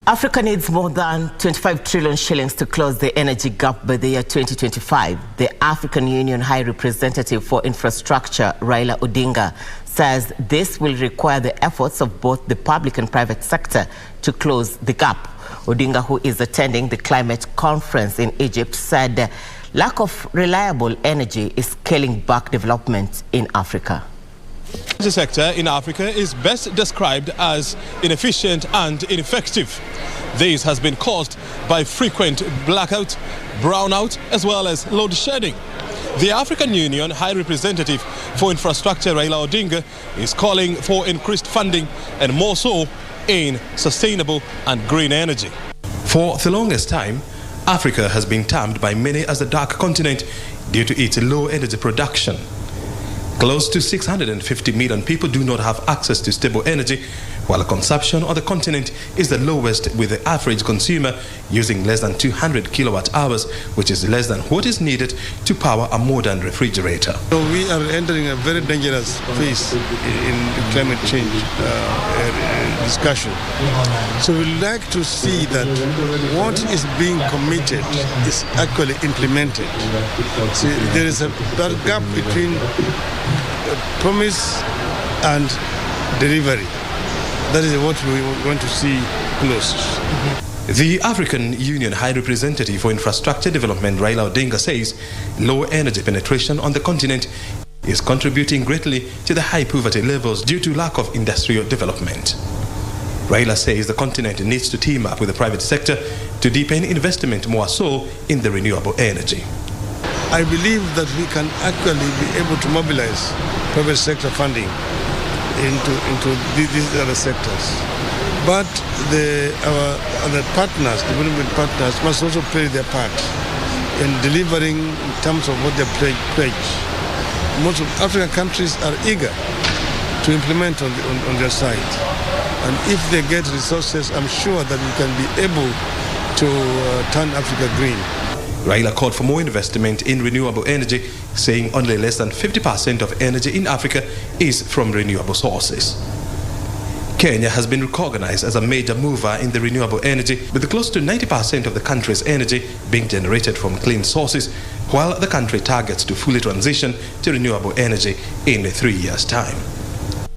Africa needs more than 25 trillion shillings to close the energy gap by the year 2025. The African Union High Representative for Infrastructure, Raila Odinga, says this will require the efforts of both the public and private sector to close the gap. Odinga, who is attending the climate conference in Egypt, said lack of reliable energy is scaling back development in Africa. The energy sector in Africa is best described as inefficient and ineffective. This has been caused by frequent blackout, brownout, as well as load shedding. The African Union High Representative for Infrastructure, Raila Odinga, is calling for increased funding and more so in sustainable and green energy. For the longest time, Africa has been termed by many as the dark continent due to its low energy production. Close to 650 million people do not have access to stable energy, while consumption on the continent is the lowest, with the average consumer using less than 200 kilowatt hours, which is less than what is needed to power a modern refrigerator. So we are entering a very dangerous phase in climate change discussion. So we'd like to see that what is being committed is actually implemented. See, there is a gap between promise and delivery. That is what we want to see closed. The African Union High Representative for Infrastructure Development, Raila Odinga, says low energy penetration on the continent is contributing greatly to the high poverty levels due to lack of industrial development. Raila says the continent needs to team up with the private sector to deepen investment more so in the renewable energy. I believe that we can actually be able to mobilize private sector funding into these other sectors. But our other partners, development partners, must also play their part in delivering in terms of what they pledge. Most of African countries are eager to implement on their side. And if they get resources, I'm sure that we can be able to turn Africa green. Raila called for more investment in renewable energy, saying only less than 50% of energy in Africa is from renewable sources. Kenya has been recognized as a major mover in the renewable energy, with close to 90% of the country's energy being generated from clean sources, while the country targets to fully transition to renewable energy in 3 years' time.